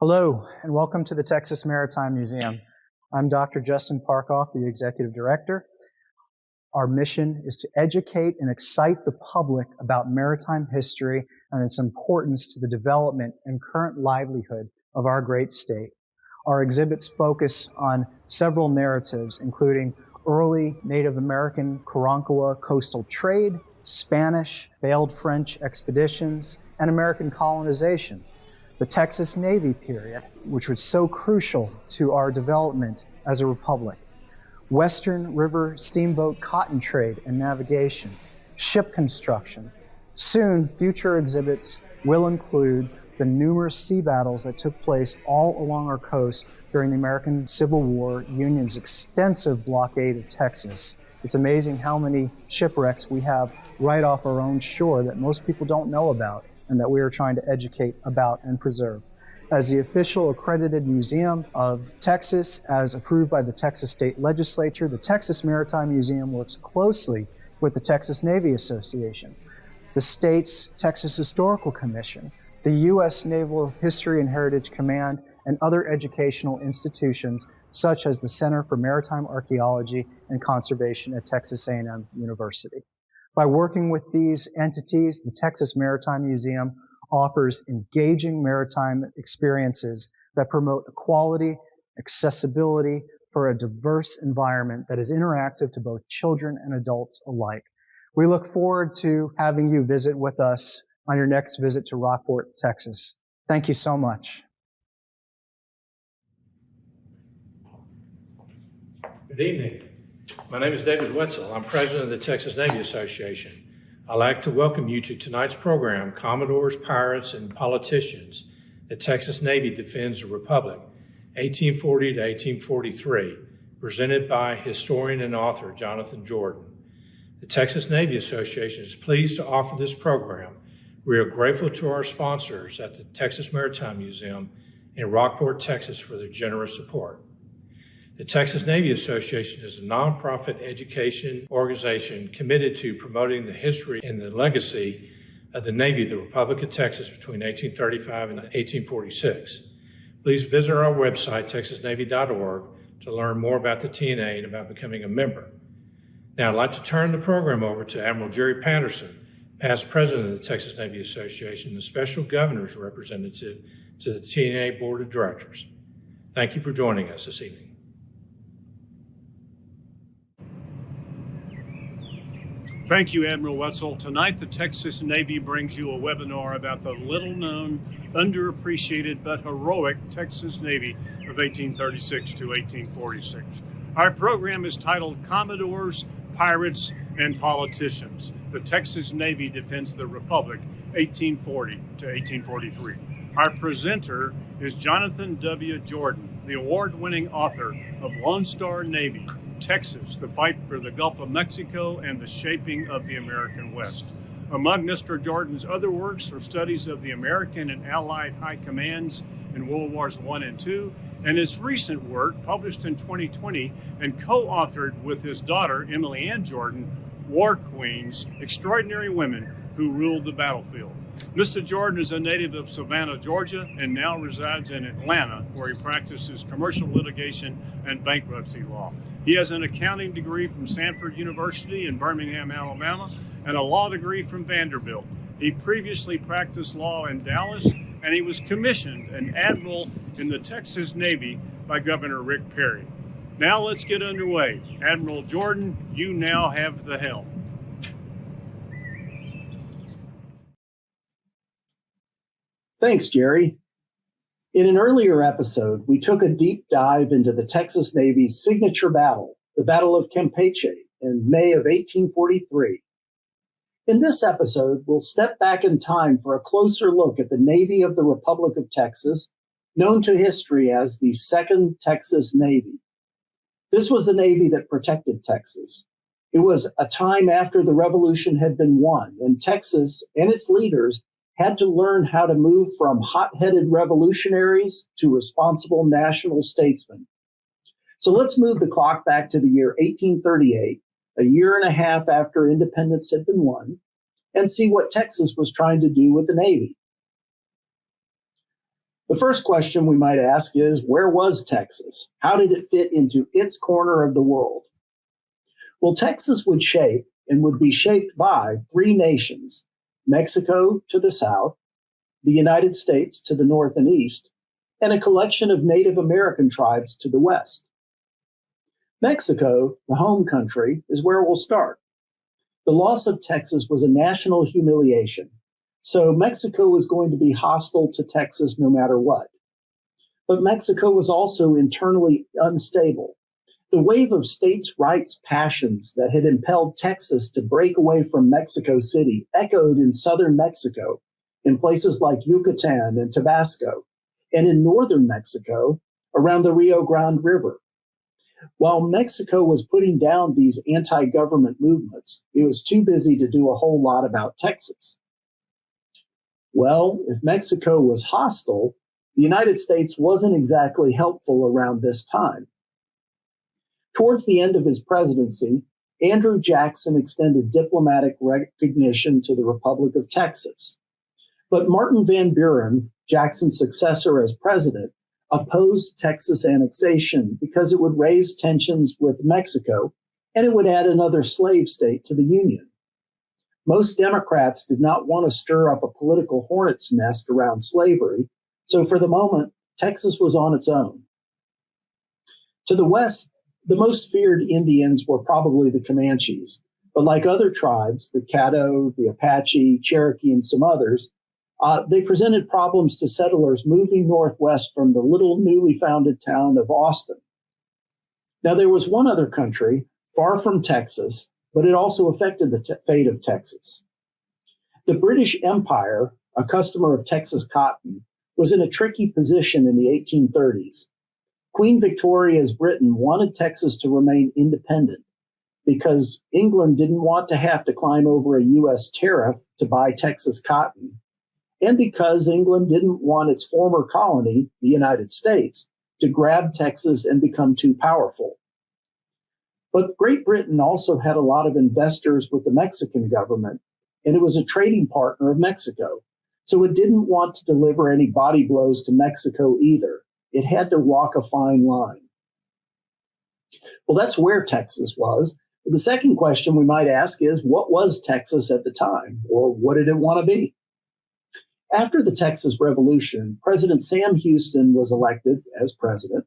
Hello, and welcome to the Texas Maritime Museum. I'm Dr. Justin Parkoff, the Executive Director. Our mission is to educate and excite the public about maritime history and its importance to the development and current livelihood of our great state. Our exhibits focus on several narratives, including early Native American Karankawa coastal trade, Spanish, failed French expeditions, and American colonization. The Texas Navy period, which was so crucial to our development as a republic. Western River steamboat cotton trade and navigation, ship construction. Soon, future exhibits will include the numerous sea battles that took place all along our coast during the American Civil War, Union's extensive blockade of Texas. It's amazing how many shipwrecks we have right off our own shore that most people don't know about and that we are trying to educate about and preserve. As the official accredited museum of Texas, as approved by the Texas State Legislature, the Texas Maritime Museum works closely with the Texas Navy Association, the state's Texas Historical Commission, the U.S. Naval History and Heritage Command, and other educational institutions such as the Center for Maritime Archaeology and Conservation at Texas A&M University. By working with these entities, the Texas Maritime Museum offers engaging maritime experiences that promote equality, accessibility for a diverse environment that is interactive to both children and adults alike. We look forward to having you visit with us on your next visit to Rockport, Texas. Thank you so much. Good evening. My name is David Wetzel. I'm president of the Texas Navy Association. I'd like to welcome you to tonight's program, Commodores, Pirates, and Politicians. The Texas Navy Defends the Republic, 1840 to 1843, presented by historian and author Jonathan Jordan. The Texas Navy Association is pleased to offer this program. We are grateful to our sponsors at the Texas Maritime Museum in Rockport, Texas for their generous support. The Texas Navy Association is a nonprofit education organization committed to promoting the history and the legacy of the Navy of the Republic of Texas between 1835 and 1846. Please visit our website, texasnavy.org, to learn more about the TNA and about becoming a member. Now, I'd like to turn the program over to Admiral Jerry Patterson, past president of the Texas Navy Association and the special governor's representative to the TNA Board of Directors. Thank you for joining us this evening. Thank you, Admiral Wetzel. Tonight, the Texas Navy brings you a webinar about the little-known, underappreciated, but heroic Texas Navy of 1836 to 1846. Our program is titled Commodores, Pirates, and Politicians. The Texas Navy Defends the Republic, 1840 to 1843. Our presenter is Jonathan W. Jordan, the award-winning author of Lone Star Navy, Texas, the Fight for the Gulf of Mexico, and the Shaping of the American West. Among Mr. Jordan's other works are studies of the American and Allied high commands in World Wars I and II, and his recent work, published in 2020 and co-authored with his daughter, Emily Ann Jordan, War Queens, Extraordinary Women Who Ruled the Battlefield. Mr. Jordan is a native of Savannah, Georgia, and now resides in Atlanta, where he practices commercial litigation and bankruptcy law. He has an accounting degree from Sanford University in Birmingham, Alabama, and a law degree from Vanderbilt. He previously practiced law in Dallas, and he was commissioned an admiral in the Texas Navy by Governor Rick Perry. Now let's get underway. Admiral Jordan, you now have the helm. Thanks, Jerry. In an earlier episode, we took a deep dive into the Texas Navy's signature battle, the Battle of Campeche, in May of 1843. In this episode, we'll step back in time for a closer look at the Navy of the Republic of Texas, known to history as the Second Texas Navy. This was the Navy that protected Texas. It was a time after the Revolution had been won, and Texas and its leaders had to learn how to move from hot-headed revolutionaries to responsible national statesmen. So let's move the clock back to the year 1838, a year and a half after independence had been won, and see what Texas was trying to do with the Navy. The first question we might ask is, where was Texas? How did it fit into its corner of the world? Well, Texas would shape and would be shaped by three nations: Mexico to the south, the United States to the north and east, and a collection of Native American tribes to the west. Mexico, the home country, is where we'll start. The loss of Texas was a national humiliation, so Mexico was going to be hostile to Texas no matter what. But Mexico was also internally unstable. The wave of states' rights passions that had impelled Texas to break away from Mexico City echoed in southern Mexico, in places like Yucatan and Tabasco, and in northern Mexico around the Rio Grande River. While Mexico was putting down these anti-government movements, it was too busy to do a whole lot about Texas. Well, if Mexico was hostile, the United States wasn't exactly helpful around this time. Towards the end of his presidency, Andrew Jackson extended diplomatic recognition to the Republic of Texas. But Martin Van Buren, Jackson's successor as president, opposed Texas annexation because it would raise tensions with Mexico and it would add another slave state to the Union. Most Democrats did not want to stir up a political hornet's nest around slavery, so for the moment, Texas was on its own. To the west, the most feared Indians were probably the Comanches, but like other tribes, the Caddo, the Apache, Cherokee, and some others, they presented problems to settlers moving northwest from the little newly founded town of Austin. Now, there was one other country far from Texas, but it also affected the fate of Texas. The British Empire, a customer of Texas cotton, was in a tricky position in the 1830s. Queen Victoria's Britain wanted Texas to remain independent because England didn't want to have to climb over a U.S. tariff to buy Texas cotton, and because England didn't want its former colony, the United States, to grab Texas and become too powerful. But Great Britain also had a lot of investors with the Mexican government, and it was a trading partner of Mexico. So it didn't want to deliver any body blows to Mexico either. It had to walk a fine line. Well, that's where Texas was. The second question we might ask is, what was Texas at the time, or what did it want to be? After the Texas Revolution, President Sam Houston was elected as president,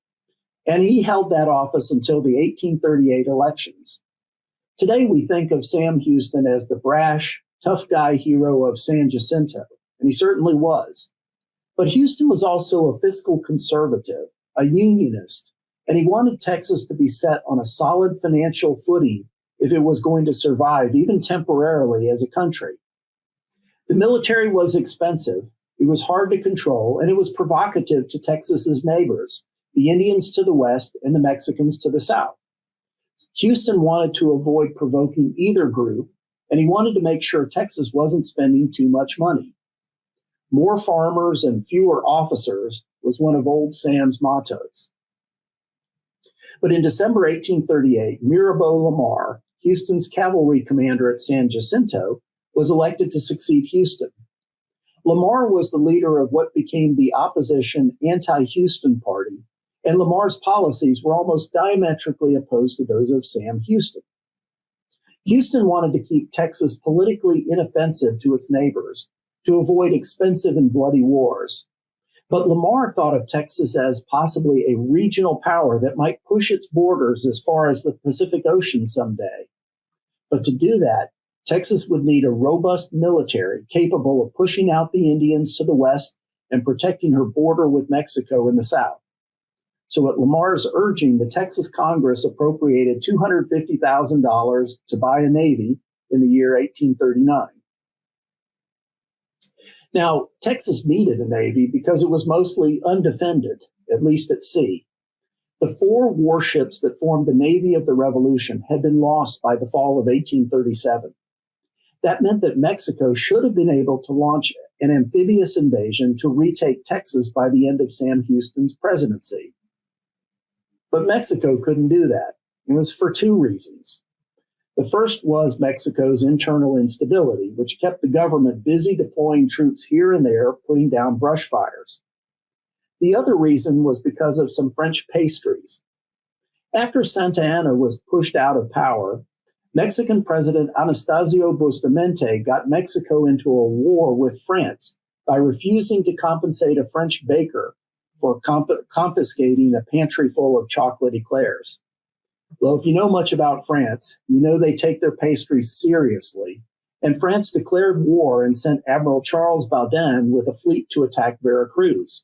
and he held that office until the 1838 elections. Today, we think of Sam Houston as the brash, tough guy hero of San Jacinto, and he certainly was. But Houston was also a fiscal conservative, a unionist, and he wanted Texas to be set on a solid financial footing if it was going to survive, even temporarily, as a country. The military was expensive, it was hard to control, and it was provocative to Texas's neighbors, the Indians to the west and the Mexicans to the south. Houston wanted to avoid provoking either group, and he wanted to make sure Texas wasn't spending too much money. More farmers and fewer officers was one of Old Sam's mottos. But in December 1838, Mirabeau Lamar, Houston's cavalry commander at San Jacinto, was elected to succeed Houston. Lamar was the leader of what became the opposition Anti-Houston Party, and Lamar's policies were almost diametrically opposed to those of Sam Houston. Houston wanted to keep Texas politically inoffensive to its neighbors, to avoid expensive and bloody wars. But Lamar thought of Texas as possibly a regional power that might push its borders as far as the Pacific Ocean someday. But to do that, Texas would need a robust military capable of pushing out the Indians to the west and protecting her border with Mexico in the south. So at Lamar's urging, the Texas Congress appropriated $250,000 to buy a navy in the year 1839. Now, Texas needed a navy because it was mostly undefended, at least at sea. The 4 warships that formed the Navy of the Revolution had been lost by the fall of 1837. That meant that Mexico should have been able to launch an amphibious invasion to retake Texas by the end of Sam Houston's presidency. But Mexico couldn't do that. It was for 2 reasons. The first was Mexico's internal instability, which kept the government busy deploying troops here and there, putting down brush fires. The other reason was because of some French pastries. After Santa Anna was pushed out of power, Mexican President Anastasio Bustamante got Mexico into a war with France by refusing to compensate a French baker for confiscating a pantry full of chocolate eclairs. Well, if you know much about France, you know they take their pastries seriously, and France declared war and sent Admiral Charles Baudin with a fleet to attack Veracruz.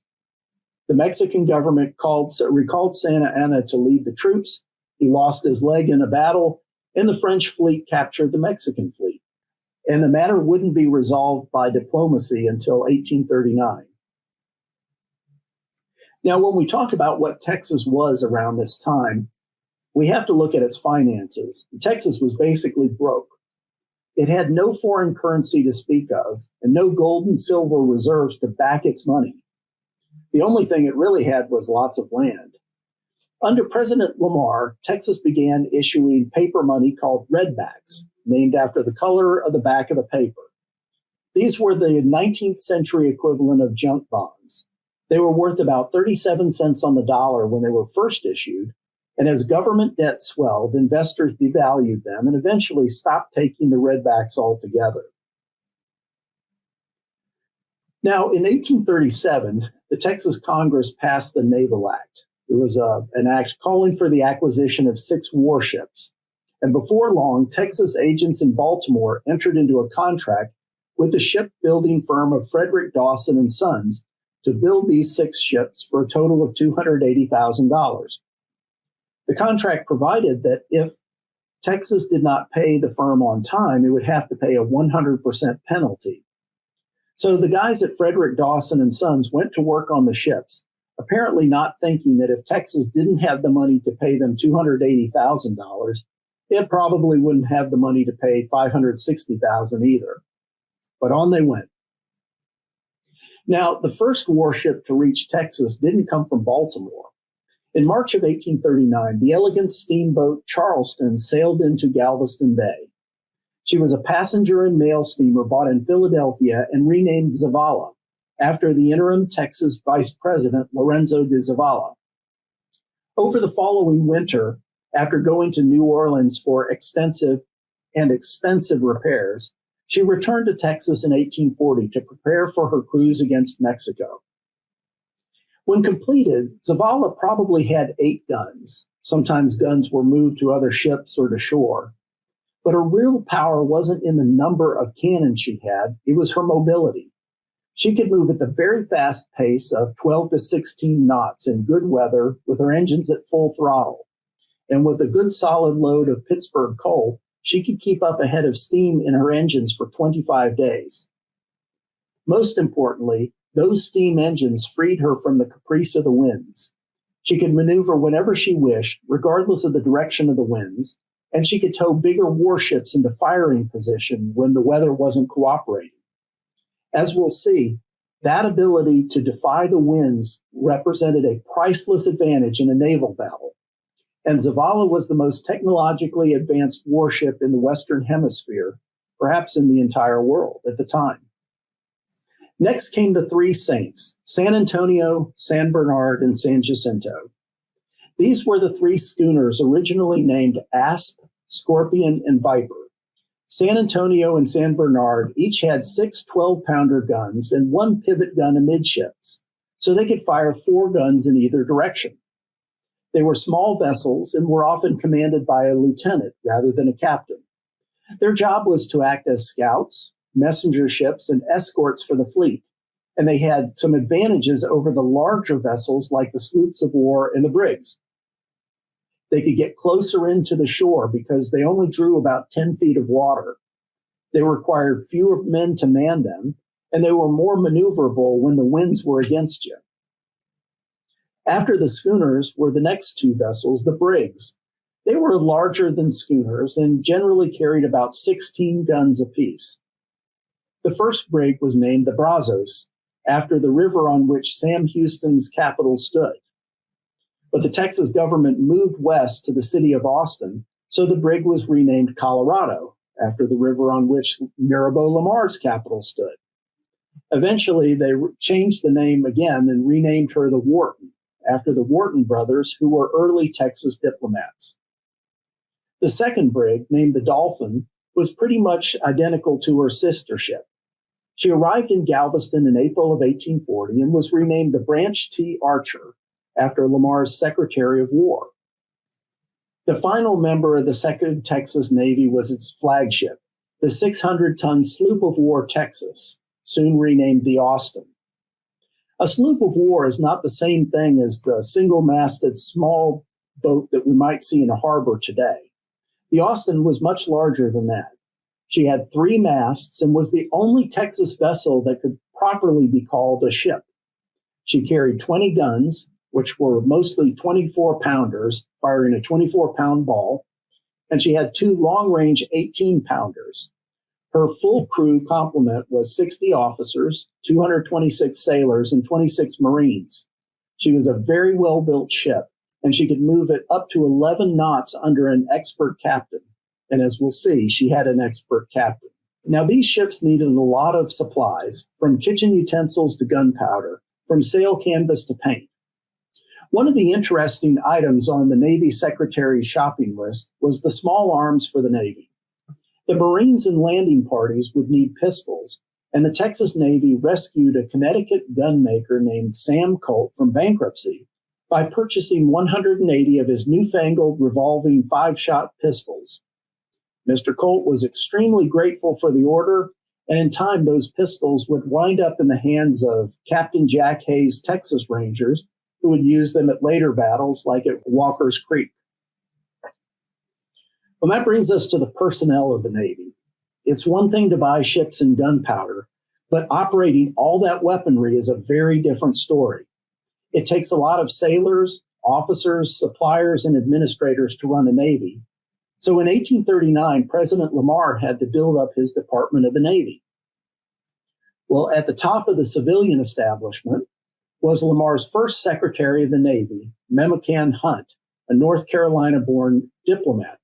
The Mexican government recalled Santa Anna to lead the troops. He lost his leg in a battle, and the French fleet captured the Mexican fleet. And the matter wouldn't be resolved by diplomacy until 1839. Now, when we talk about what Texas was around this time, we have to look at its finances. Texas was basically broke. It had no foreign currency to speak of and no gold and silver reserves to back its money. The only thing it really had was lots of land. Under President Lamar, Texas began issuing paper money called redbacks, named after the color of the back of the paper. These were the 19th century equivalent of junk bonds. They were worth about 37 cents on the dollar when they were first issued, and as government debt swelled, investors devalued them and eventually stopped taking the redbacks altogether. Now, in 1837, the Texas Congress passed the Naval Act. It was an act calling for the acquisition of 6 warships. And before long, Texas agents in Baltimore entered into a contract with the shipbuilding firm of Frederick Dawson and Sons to build these 6 ships for a total of $280,000. The contract provided that if Texas did not pay the firm on time, it would have to pay a 100% penalty. So the guys at Frederick Dawson and Sons went to work on the ships, apparently not thinking that if Texas didn't have the money to pay them $280,000, it probably wouldn't have the money to pay $560,000 either. But on they went. Now, the first warship to reach Texas didn't come from Baltimore. In March of 1839, the elegant steamboat Charleston sailed into Galveston Bay. She was a passenger and mail steamer bought in Philadelphia and renamed Zavala, after the interim Texas Vice President Lorenzo de Zavala. Over the following winter, after going to New Orleans for extensive and expensive repairs, she returned to Texas in 1840 to prepare for her cruise against Mexico. When completed, Zavala probably had 8 guns. Sometimes guns were moved to other ships or to shore. But her real power wasn't in the number of cannons she had, it was her mobility. She could move at the very fast pace of 12 to 16 knots in good weather with her engines at full throttle. And with a good solid load of Pittsburgh coal, she could keep up a head of steam in her engines for 25 days. Most importantly, those steam engines freed her from the caprice of the winds. She could maneuver whenever she wished, regardless of the direction of the winds, and she could tow bigger warships into firing position when the weather wasn't cooperating. As we'll see, that ability to defy the winds represented a priceless advantage in a naval battle. And Zavala was the most technologically advanced warship in the Western Hemisphere, perhaps in the entire world at the time. Next came the 3 saints, San Antonio, San Bernard, and San Jacinto. These were the 3 schooners originally named Asp, Scorpion, and Viper. San Antonio and San Bernard each had 6 12-pounder guns and 1 pivot gun amidships, so they could fire 4 guns in either direction. They were small vessels and were often commanded by a lieutenant rather than a captain. Their job was to act as scouts, messenger ships, and escorts for the fleet, and they had some advantages over the larger vessels like the sloops of war and the brigs. They could get closer into the shore because they only drew about 10 feet of water. They required fewer men to man them, and they were more maneuverable when the winds were against you. After the schooners were the next 2 vessels, the brigs. They were larger than schooners and generally carried about 16 guns apiece. The first brig was named the Brazos, after the river on which Sam Houston's capital stood. But the Texas government moved west to the city of Austin, so the brig was renamed Colorado, after the river on which Mirabeau Lamar's capital stood. Eventually, they changed the name again and renamed her the Wharton, after the Wharton brothers, who were early Texas diplomats. The second brig, named the Dolphin, was pretty much identical to her sister ship. She arrived in Galveston in April of 1840 and was renamed the Branch T. Archer, after Lamar's Secretary of War. The final member of the Second Texas Navy was its flagship, the 600-ton sloop of war Texas, soon renamed the Austin. A sloop of war is not the same thing as the single-masted small boat that we might see in a harbor today. The Austin was much larger than that. She had 3 masts and was the only Texas vessel that could properly be called a ship. She carried 20 guns, which were mostly 24-pounders, firing a 24-pound ball, and she had 2 long-range 18-pounders. Her full crew complement was 60 officers, 226 sailors, and 26 Marines. She was a very well-built ship, and she could move it up to 11 knots under an expert captain. And as we'll see, she had an expert captain. Now, these ships needed a lot of supplies, from kitchen utensils to gunpowder, from sail canvas to paint. One of the interesting items on the Navy Secretary's shopping list was the small arms for the Navy. The Marines and landing parties would need pistols, and the Texas Navy rescued a Connecticut gunmaker named Sam Colt from bankruptcy by purchasing 180 of his newfangled revolving 5-shot pistols. Mr. Colt was extremely grateful for the order, and in time those pistols would wind up in the hands of Captain Jack Hayes' Texas Rangers, who would use them at later battles like at Walker's Creek. Well, that brings us to the personnel of the Navy. It's one thing to buy ships and gunpowder, but operating all that weaponry is a very different story. It takes a lot of sailors, officers, suppliers, and administrators to run a Navy. So in 1839, President Lamar had to build up his Department of the Navy. Well, at the top of the civilian establishment was Lamar's first Secretary of the Navy, Memucan Hunt, a North Carolina-born diplomat.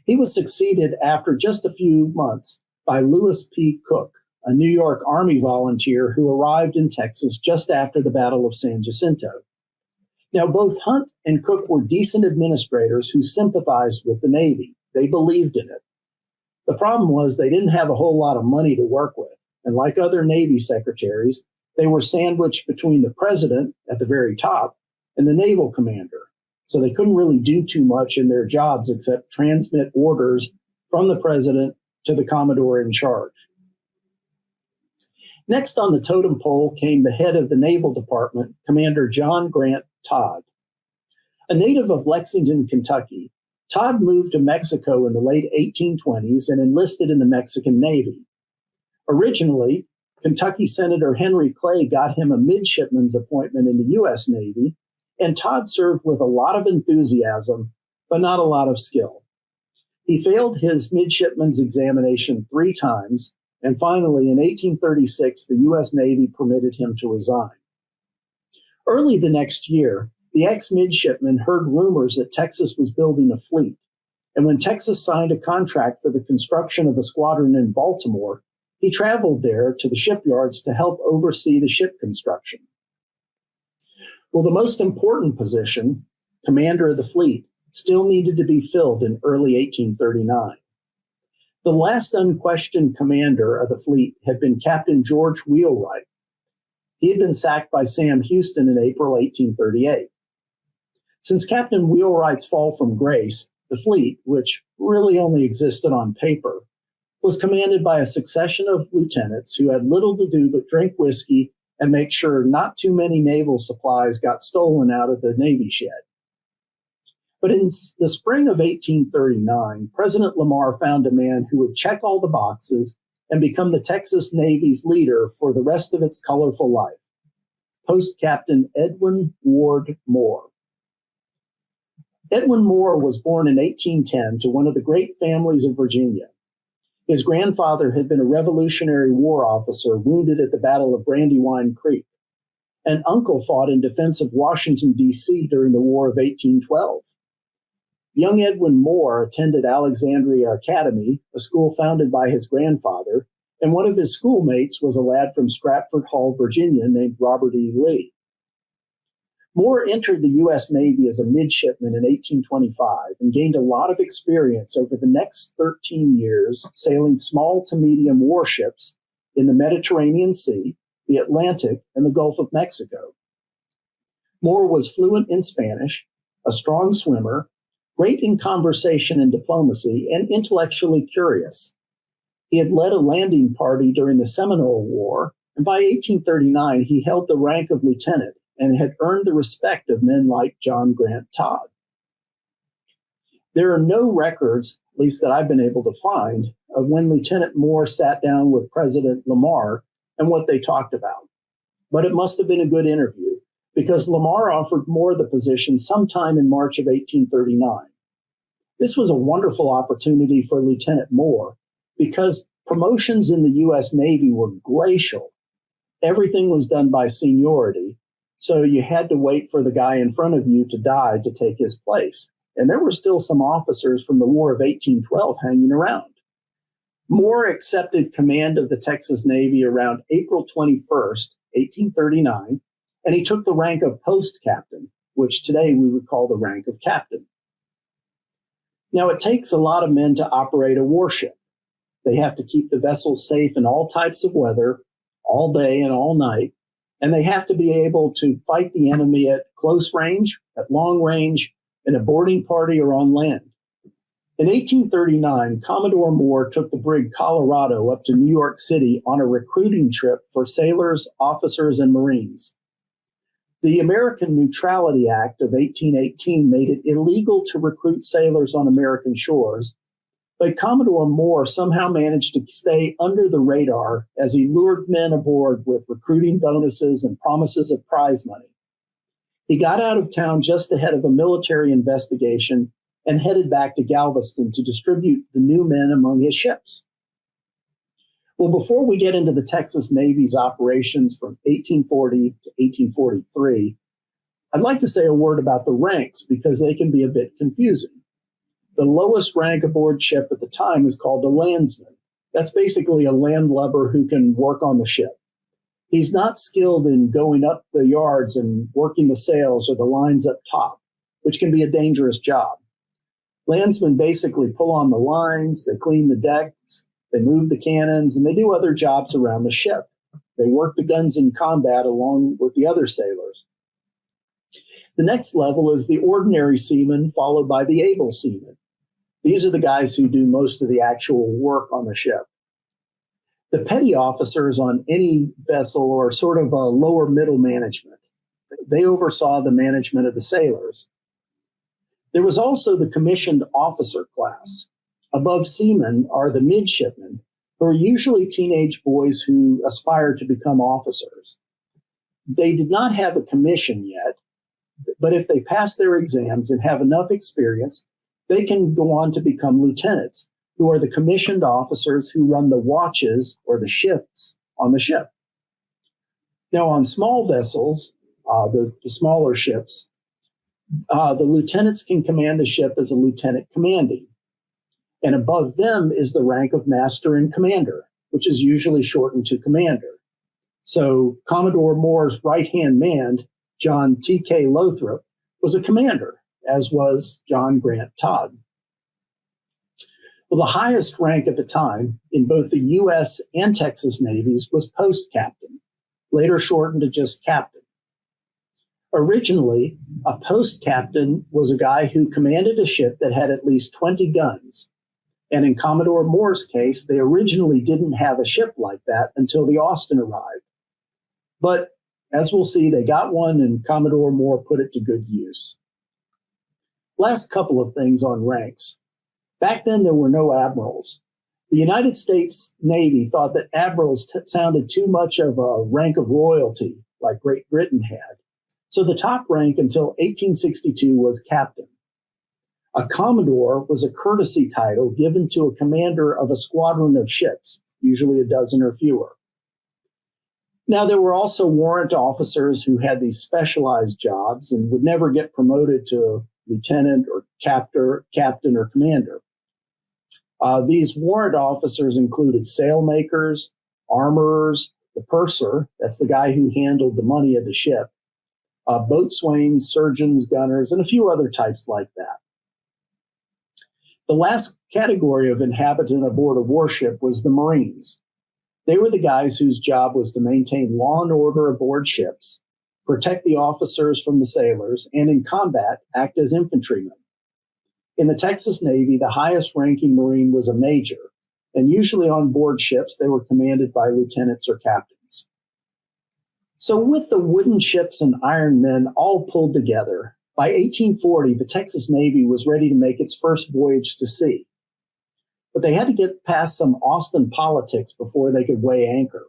He was succeeded after just a few months by Lewis P. Cook, a New York Army volunteer who arrived in Texas just after the Battle of San Jacinto. Now, both Hunt and Cook were decent administrators who sympathized with the Navy. They believed in it. The problem was they didn't have a whole lot of money to work with. And like other Navy secretaries, they were sandwiched between the president at the very top and the naval commander. So they couldn't really do too much in their jobs except transmit orders from the president to the commodore in charge. Next on the totem pole came the head of the Naval Department, Commander John Grant Todd. A native of Lexington, Kentucky, Todd moved to Mexico in the late 1820s and enlisted in the Mexican Navy. Originally, Kentucky Senator Henry Clay got him a midshipman's appointment in the U.S. Navy, and Todd served with a lot of enthusiasm, but not a lot of skill. He failed his midshipman's examination 3 times, and finally, in 1836, the U.S. Navy permitted him to resign. Early the next year, the ex-midshipman heard rumors that Texas was building a fleet, and when Texas signed a contract for the construction of a squadron in Baltimore, he traveled there to the shipyards to help oversee the ship construction. Well, the most important position, commander of the fleet, still needed to be filled in early 1839. The last unquestioned commander of the fleet had been Captain George Wheelwright. He had been sacked by Sam Houston in April 1838. Since Captain Wheelwright's fall from grace, the fleet, which really only existed on paper, was commanded by a succession of lieutenants who had little to do but drink whiskey and make sure not too many naval supplies got stolen out of the Navy shed. But in the spring of 1839, President Lamar found a man who would check all the boxes and become the Texas Navy's leader for the rest of its colorful life, Post Captain Edwin Ward Moore. Edwin Moore was born in 1810 to one of the great families of Virginia. His grandfather had been a Revolutionary War officer wounded at the Battle of Brandywine Creek. An uncle fought in defense of Washington, D.C. during the War of 1812. Young Edwin Moore attended Alexandria Academy, a school founded by his grandfather, and one of his schoolmates was a lad from Stratford Hall, Virginia, named Robert E. Lee. Moore entered the U.S. Navy as a midshipman in 1825 and gained a lot of experience over the next 13 years sailing small to medium warships in the Mediterranean Sea, the Atlantic, and the Gulf of Mexico. Moore was fluent in Spanish, a strong swimmer, great in conversation and diplomacy, and intellectually curious. He had led a landing party during the Seminole War, and by 1839 he held the rank of lieutenant and had earned the respect of men like John Grant Todd. There are no records, at least that I've been able to find, of when Lieutenant Moore sat down with President Lamar and what they talked about. But it must have been a good interview, because Lamar offered Moore the position sometime in March of 1839. This was a wonderful opportunity for Lieutenant Moore because promotions in the U.S. Navy were glacial. Everything was done by seniority, so you had to wait for the guy in front of you to die to take his place. And there were still some officers from the War of 1812 hanging around. Moore accepted command of the Texas Navy around April 21st, 1839, and he took the rank of post captain, which today we would call the rank of captain. Now, it takes a lot of men to operate a warship. They have to keep the vessel safe in all types of weather, all day and all night, and they have to be able to fight the enemy at close range, at long range, in a boarding party or on land. In 1839, Commodore Moore took the brig Colorado up to New York City on a recruiting trip for sailors, officers, and Marines. The American Neutrality Act of 1818 made it illegal to recruit sailors on American shores, but Commodore Moore somehow managed to stay under the radar as he lured men aboard with recruiting bonuses and promises of prize money. He got out of town just ahead of a military investigation and headed back to Galveston to distribute the new men among his ships. Well, before we get into the Texas Navy's operations from 1840 to 1843, I'd like to say a word about the ranks because they can be a bit confusing. The lowest rank aboard ship at the time is called a landsman. That's basically a landlubber who can work on the ship. He's not skilled in going up the yards and working the sails or the lines up top, which can be a dangerous job. Landsmen basically pull on the lines, they clean the decks, they move the cannons, and they do other jobs around the ship. They work the guns in combat along with the other sailors. The next level is the ordinary seaman, followed by the able seaman. These are the guys who do most of the actual work on the ship. The petty officers on any vessel are sort of a lower middle management. They oversaw the management of the sailors. There was also the commissioned officer class. Above seamen are the midshipmen, who are usually teenage boys who aspire to become officers. They did not have a commission yet, but if they pass their exams and have enough experience, they can go on to become lieutenants, who are the commissioned officers who run the watches or the shifts on the ship. Now, on small vessels, the smaller ships, the lieutenants can command the ship as a lieutenant commanding. And above them is the rank of master and commander, which is usually shortened to commander. So Commodore Moore's right-hand man, John T.K. Lothrop, was a commander, as was John Grant Todd. Well, the highest rank at the time in both the U.S. and Texas Navies was post captain, later shortened to just captain. Originally, a post captain was a guy who commanded a ship that had at least 20 guns. And in Commodore Moore's case, they originally didn't have a ship like that until the Austin arrived. But as we'll see, they got one and Commodore Moore put it to good use. Last couple of things on ranks. Back then, there were no admirals. The United States Navy thought that admirals sounded too much of a rank of royalty, like Great Britain had. So the top rank until 1862 was captain. A commodore was a courtesy title given to a commander of a squadron of ships, usually a dozen or fewer. Now, there were also warrant officers who had these specialized jobs and would never get promoted to lieutenant or captain or commander. These warrant officers included sailmakers, armorers, the purser, that's the guy who handled the money of the ship, boatswains, surgeons, gunners, and a few other types like that. The last category of inhabitant aboard a warship was the Marines. They were the guys whose job was to maintain law and order aboard ships, protect the officers from the sailors, and in combat, act as infantrymen. In the Texas Navy, the highest ranking Marine was a major, and usually on board ships, they were commanded by lieutenants or captains. So with the wooden ships and iron men all pulled together, by 1840, the Texas Navy was ready to make its first voyage to sea. But they had to get past some Austin politics before they could weigh anchor.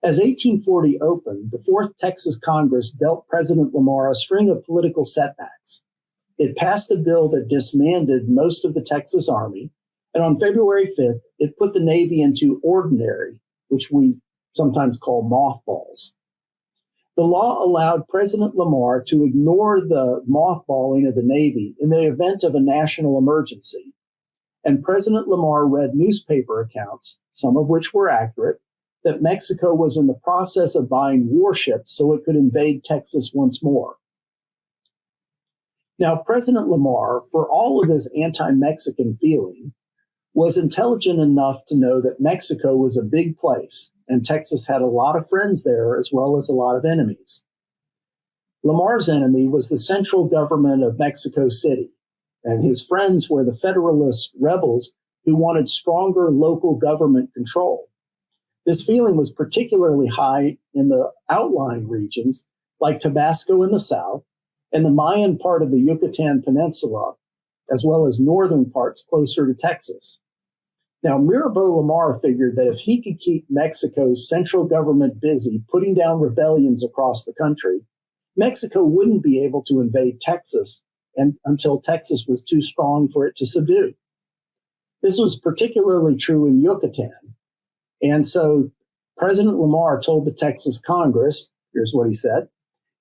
As 1840 opened, the Fourth Texas Congress dealt President Lamar a string of political setbacks. It passed a bill that disbanded most of the Texas Army, and on February 5th, it put the Navy into ordinary, which we sometimes call mothballs. The law allowed President Lamar to ignore the mothballing of the Navy in the event of a national emergency. And President Lamar read newspaper accounts, some of which were accurate, that Mexico was in the process of buying warships so it could invade Texas once more. Now, President Lamar, for all of his anti-Mexican feeling, was intelligent enough to know that Mexico was a big place, and Texas had a lot of friends there as well as a lot of enemies. Lamar's enemy was the central government of Mexico City, and his friends were the Federalist rebels who wanted stronger local government control. This feeling was particularly high in the outlying regions like Tabasco in the south and the Mayan part of the Yucatan Peninsula, as well as northern parts closer to Texas. Now, Mirabeau Lamar figured that if he could keep Mexico's central government busy putting down rebellions across the country, Mexico wouldn't be able to invade Texas until Texas was too strong for it to subdue. This was particularly true in Yucatan. And so President Lamar told the Texas Congress, here's what he said,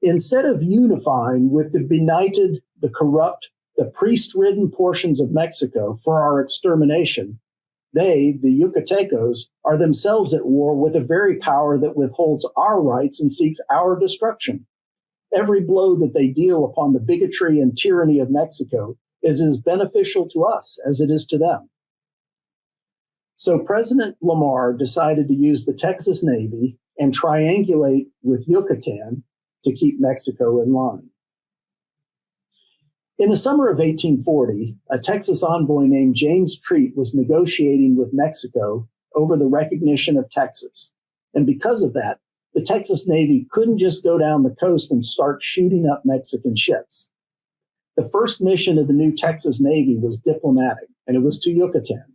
instead of unifying with the benighted, the corrupt, the priest-ridden portions of Mexico for our extermination, they, the Yucatecos, are themselves at war with a very power that withholds our rights and seeks our destruction. Every blow that they deal upon the bigotry and tyranny of Mexico is as beneficial to us as it is to them. So President Lamar decided to use the Texas Navy and triangulate with Yucatan to keep Mexico in line. In the summer of 1840, a Texas envoy named James Treat was negotiating with Mexico over the recognition of Texas. And because of that, the Texas Navy couldn't just go down the coast and start shooting up Mexican ships. The first mission of the new Texas Navy was diplomatic, and it was to Yucatan.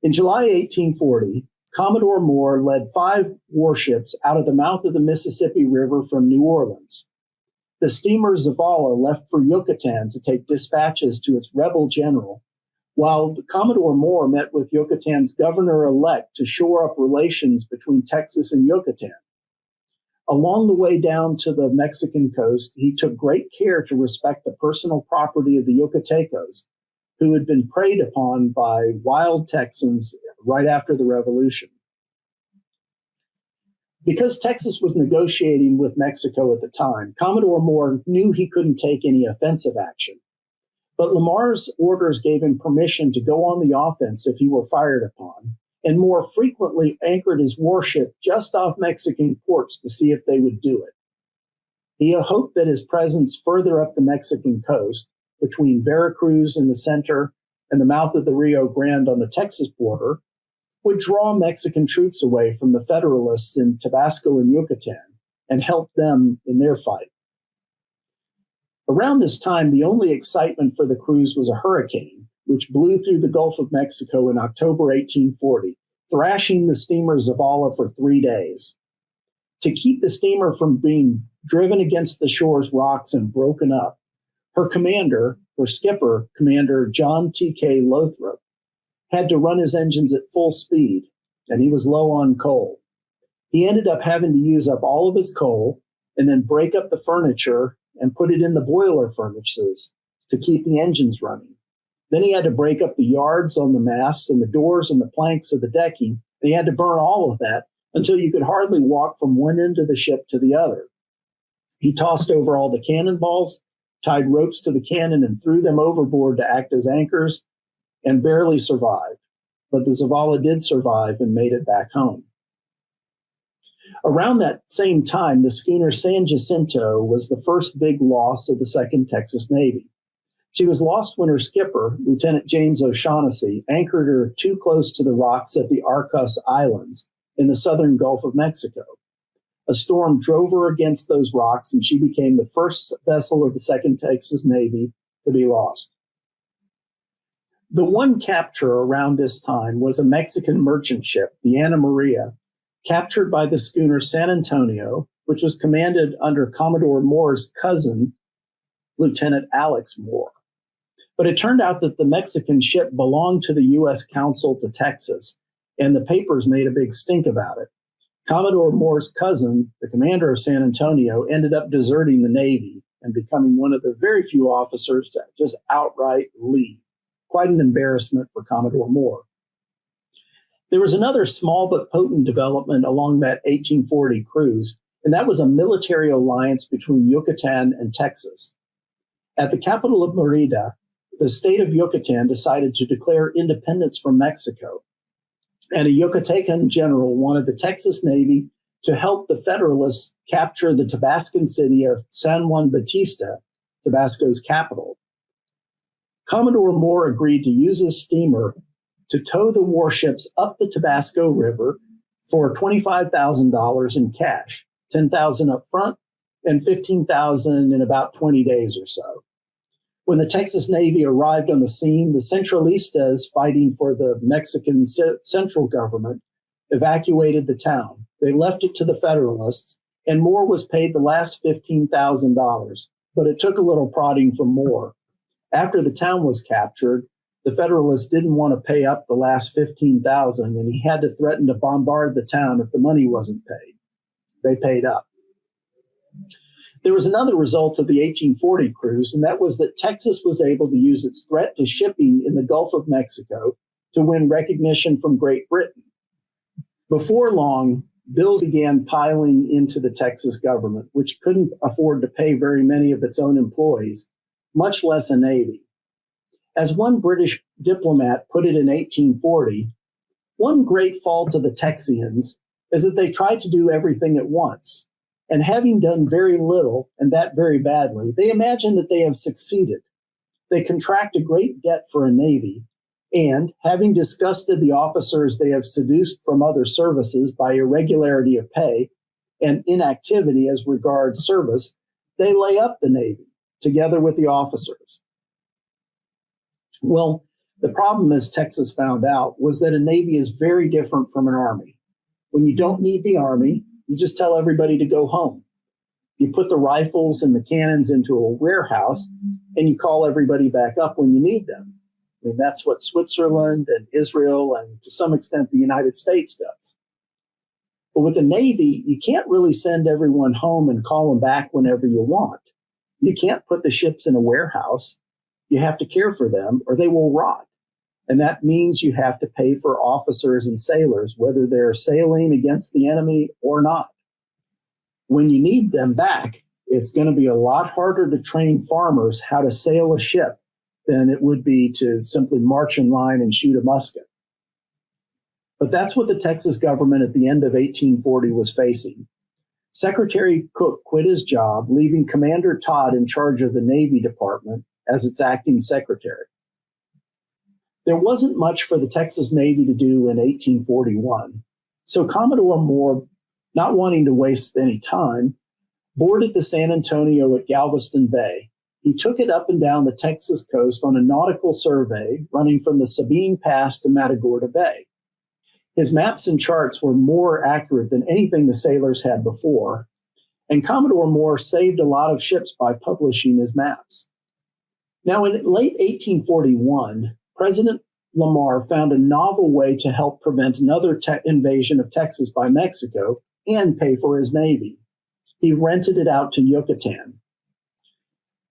In July 1840, Commodore Moore led 5 warships out of the mouth of the Mississippi River from New Orleans. The steamer Zavala left for Yucatan to take dispatches to its rebel general, while Commodore Moore met with Yucatan's governor-elect to shore up relations between Texas and Yucatan. Along the way down to the Mexican coast, he took great care to respect the personal property of the Yucatecos, who had been preyed upon by wild Texans right after the Revolution. Because Texas was negotiating with Mexico at the time, Commodore Moore knew he couldn't take any offensive action. But Lamar's orders gave him permission to go on the offense if he were fired upon, and Moore frequently anchored his warship just off Mexican ports to see if they would do it. He hoped that his presence further up the Mexican coast, between Veracruz in the center and the mouth of the Rio Grande on the Texas border, would draw Mexican troops away from the Federalists in Tabasco and Yucatan and help them in their fight. Around this time, the only excitement for the cruise was a hurricane, which blew through the Gulf of Mexico in October 1840, thrashing the steamer Zavala for 3 days. To keep the steamer from being driven against the shore's rocks and broken up, her skipper, Commander John T.K. Lothrop, had to run his engines at full speed, and he was low on coal. He ended up having to use up all of his coal and then break up the furniture and put it in the boiler furnaces to keep the engines running. Then he had to break up the yards on the masts and the doors and the planks of the decking. He had to burn all of that until you could hardly walk from one end of the ship to the other. He tossed over all the cannonballs, tied ropes to the cannon, and threw them overboard to act as anchors, and barely survived. But the Zavala did survive and made it back home. Around that same time, the schooner San Jacinto was the first big loss of the Second Texas Navy. She was lost when her skipper, Lieutenant James O'Shaughnessy, anchored her too close to the rocks at the Arcos Islands in the southern Gulf of Mexico. A storm drove her against those rocks, and she became the first vessel of the Second Texas Navy to be lost. The one capture around this time was a Mexican merchant ship, the Anna Maria, captured by the schooner San Antonio, which was commanded under Commodore Moore's cousin, Lieutenant Alex Moore. But it turned out that the Mexican ship belonged to the U.S. Consul to Texas, and the papers made a big stink about it. Commodore Moore's cousin, the commander of San Antonio, ended up deserting the Navy and becoming one of the very few officers to just outright leave. Quite an embarrassment for Commodore Moore. There was another small but potent development along that 1840 cruise, and that was a military alliance between Yucatan and Texas. At the capital of Merida, the state of Yucatan decided to declare independence from Mexico, and a Yucatecan general wanted the Texas Navy to help the Federalists capture the Tabascan city of San Juan Bautista, Tabasco's capital. Commodore Moore agreed to use his steamer to tow the warships up the Tabasco River for $25,000 in cash, $10,000 up front and $15,000 in about 20 days or so. When the Texas Navy arrived on the scene, the Centralistas fighting for the Mexican central government evacuated the town. They left it to the Federalists, and Moore was paid the last $15,000, but it took a little prodding from Moore. After the town was captured, the Federalists didn't want to pay up the last $15,000, and he had to threaten to bombard the town if the money wasn't paid. They paid up. There was another result of the 1840 cruise, and that was that Texas was able to use its threat to shipping in the Gulf of Mexico to win recognition from Great Britain. Before long, bills began piling into the Texas government, which couldn't afford to pay very many of its own employees, much less a navy. As one British diplomat put it in 1840, one great fault of the Texians is that they tried to do everything at once. And having done very little, and that very badly, they imagine that they have succeeded. They contract a great debt for a navy, and having disgusted the officers they have seduced from other services by irregularity of pay and inactivity as regards service, they lay up the navy together with the officers. Well, the problem, as Texas found out, was that a navy is very different from an army. When you don't need the army, you just tell everybody to go home. You put the rifles and the cannons into a warehouse, and you call everybody back up when you need them. I mean, that's what Switzerland and Israel and to some extent the United States does. But with the Navy, you can't really send everyone home and call them back whenever you want. You can't put the ships in a warehouse. You have to care for them or they will rot. And that means you have to pay for officers and sailors, whether they're sailing against the enemy or not. When you need them back, it's going to be a lot harder to train farmers how to sail a ship than it would be to simply march in line and shoot a musket. But that's what the Texas government at the end of 1840 was facing. Secretary Cook quit his job, leaving Commander Todd in charge of the Navy Department as its acting secretary. There wasn't much for the Texas Navy to do in 1841, so Commodore Moore, not wanting to waste any time, boarded the San Antonio at Galveston Bay. He took it up and down the Texas coast on a nautical survey running from the Sabine Pass to Matagorda Bay. His maps and charts were more accurate than anything the sailors had before, and Commodore Moore saved a lot of ships by publishing his maps. Now, in late 1841, President Lamar found a novel way to help prevent another invasion of Texas by Mexico and pay for his navy. He rented it out to Yucatan.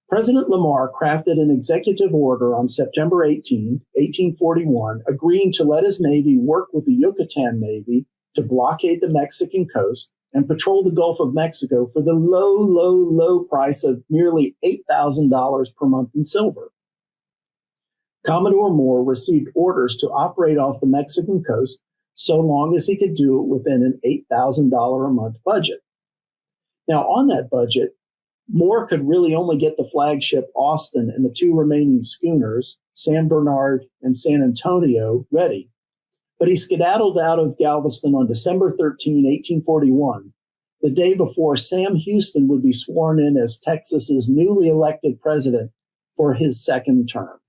President Lamar crafted an executive order on September 18, 1841, agreeing to let his Navy work with the Yucatan Navy to blockade the Mexican coast and patrol the Gulf of Mexico for the low price of merely $8,000 per month in silver. Commodore Moore received orders to operate off the Mexican coast so long as he could do it within an $8,000 a month budget. Now, on that budget, Moore could really only get the flagship Austin and the two remaining schooners, San Bernard and San Antonio, ready. But he skedaddled out of Galveston on December 13, 1841, the day before Sam Houston would be sworn in as Texas's newly elected president for his second term.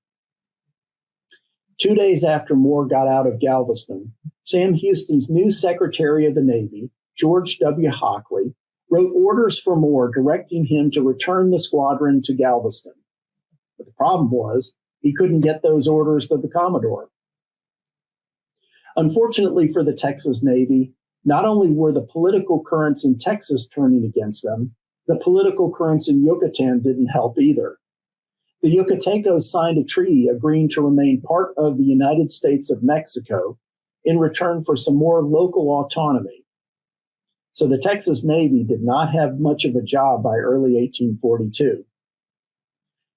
2 days after Moore got out of Galveston, Sam Houston's new Secretary of the Navy, George W. Hockley, wrote orders for Moore directing him to return the squadron to Galveston. But the problem was he couldn't get those orders to the Commodore. Unfortunately for the Texas Navy, not only were the political currents in Texas turning against them, the political currents in Yucatan didn't help either. The Yucatecos signed a treaty agreeing to remain part of the United States of Mexico in return for some more local autonomy. So the Texas Navy did not have much of a job by early 1842.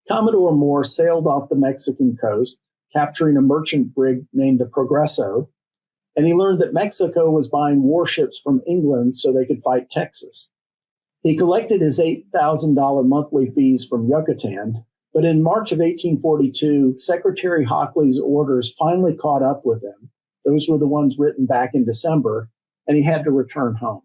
Commodore Moore sailed off the Mexican coast, capturing a merchant brig named the Progreso, and he learned that Mexico was buying warships from England so they could fight Texas. He collected his $8,000 monthly fees from Yucatan, but in March of 1842, Secretary Hockley's orders finally caught up with him. Those were the ones written back in December, and he had to return home.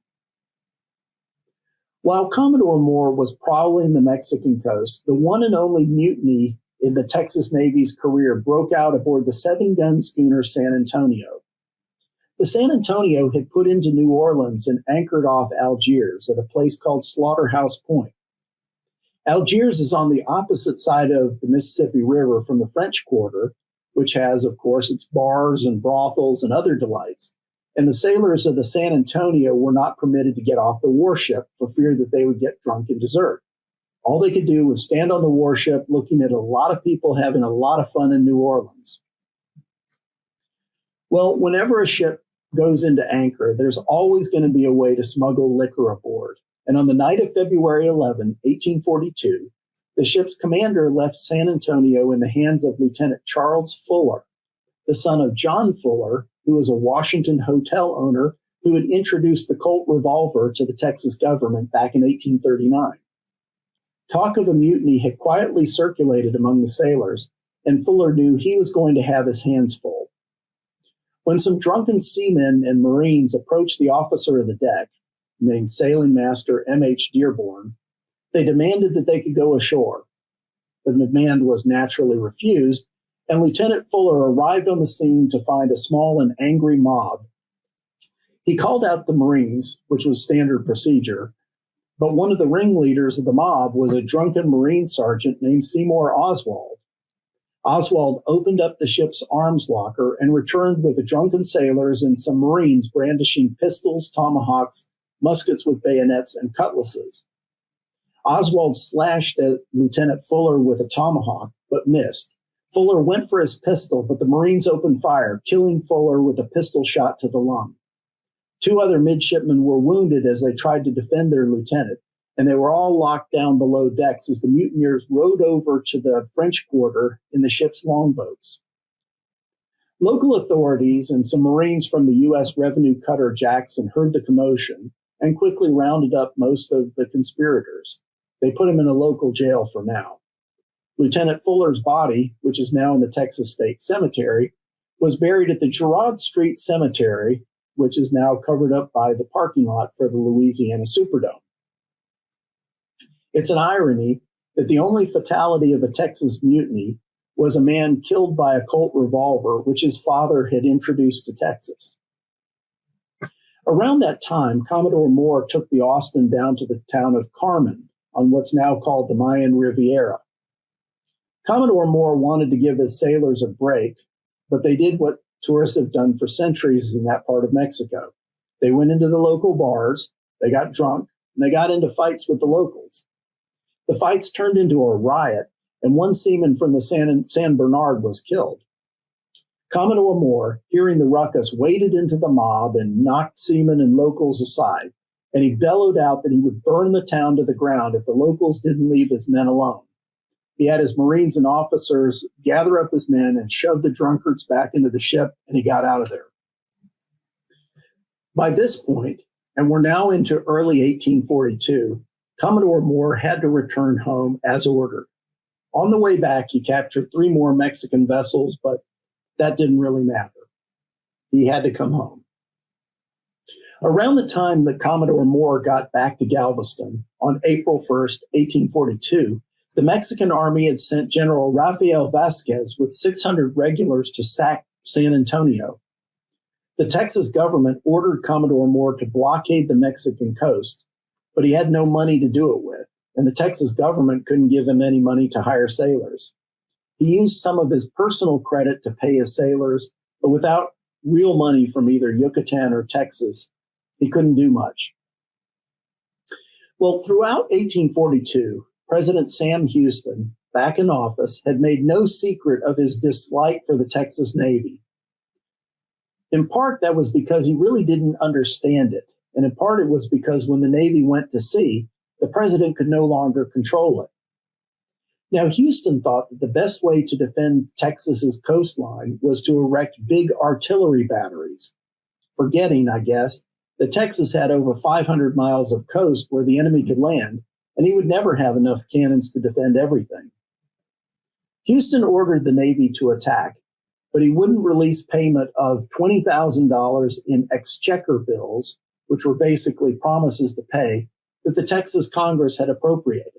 While Commodore Moore was prowling the Mexican coast, the one and only mutiny in the Texas Navy's career broke out aboard the 7-gun schooner San Antonio. The San Antonio had put into New Orleans and anchored off Algiers at a place called Slaughterhouse Point. Algiers is on the opposite side of the Mississippi River from the French Quarter, which has, of course, its bars and brothels and other delights. And the sailors of the San Antonio were not permitted to get off the warship for fear that they would get drunk and desert. All they could do was stand on the warship looking at a lot of people having a lot of fun in New Orleans. Well, whenever a ship goes into anchor, there's always going to be a way to smuggle liquor aboard. And on the night of February 11, 1842, the ship's commander left San Antonio in the hands of Lieutenant Charles Fuller, the son of John Fuller, who was a Washington hotel owner who had introduced the Colt revolver to the Texas government back in 1839. Talk of a mutiny had quietly circulated among the sailors, and Fuller knew he was going to have his hands full. When some drunken seamen and Marines approached the officer of the deck, named Sailing Master M.H. Dearborn, they demanded that they could go ashore. The demand was naturally refused, and Lieutenant Fuller arrived on the scene to find a small and angry mob. He called out the Marines, which was standard procedure, but one of the ringleaders of the mob was a drunken Marine sergeant named Seymour Oswald. Oswald opened up the ship's arms locker and returned with the drunken sailors and some Marines brandishing pistols, tomahawks, muskets with bayonets, and cutlasses. Oswald slashed at Lieutenant Fuller with a tomahawk, but missed. Fuller went for his pistol, but the Marines opened fire, killing Fuller with a pistol shot to the lung. 2 other midshipmen were wounded as they tried to defend their lieutenant, and they were all locked down below decks as the mutineers rowed over to the French Quarter in the ship's longboats. Local authorities and some Marines from the U.S. Revenue cutter Jackson heard the commotion and quickly rounded up most of the conspirators. They put him in a local jail for now. Lieutenant Fuller's body, which is now in the Texas State Cemetery, was buried at the Girard Street Cemetery, which is now covered up by the parking lot for the Louisiana Superdome. It's an irony that the only fatality of a Texas mutiny was a man killed by a Colt revolver, which his father had introduced to Texas. Around that time, Commodore Moore took the Austin down to the town of Carmen on what's now called the Mayan Riviera. Commodore Moore wanted to give his sailors a break, but they did what tourists have done for centuries in that part of Mexico. They went into the local bars, they got drunk, and they got into fights with the locals. The fights turned into a riot, and one seaman from the San Bernard was killed. Commodore Moore, hearing the ruckus, waded into the mob and knocked seamen and locals aside, and he bellowed out that he would burn the town to the ground if the locals didn't leave his men alone. He had his Marines and officers gather up his men and shove the drunkards back into the ship, and he got out of there. By this point, and we're now into early 1842, Commodore Moore had to return home as ordered. On the way back, he captured 3 more Mexican vessels, but that didn't really matter. He had to come home. Around the time that Commodore Moore got back to Galveston on April 1st, 1842, the Mexican army had sent General Rafael Vasquez with 600 regulars to sack San Antonio. The Texas government ordered Commodore Moore to blockade the Mexican coast, but he had no money to do it with, and the Texas government couldn't give him any money to hire sailors. He used some of his personal credit to pay his sailors, but without real money from either Yucatan or Texas, he couldn't do much. Well, throughout 1842, President Sam Houston, back in office, had made no secret of his dislike for the Texas Navy. In part, that was because he really didn't understand it. And in part, it was because when the Navy went to sea, the president could no longer control it. Now, Houston thought that the best way to defend Texas's coastline was to erect big artillery batteries, forgetting, I guess, that Texas had over 500 miles of coast where the enemy could land, and he would never have enough cannons to defend everything. Houston ordered the Navy to attack, but he wouldn't release payment of $20,000 in exchequer bills, which were basically promises to pay, that the Texas Congress had appropriated.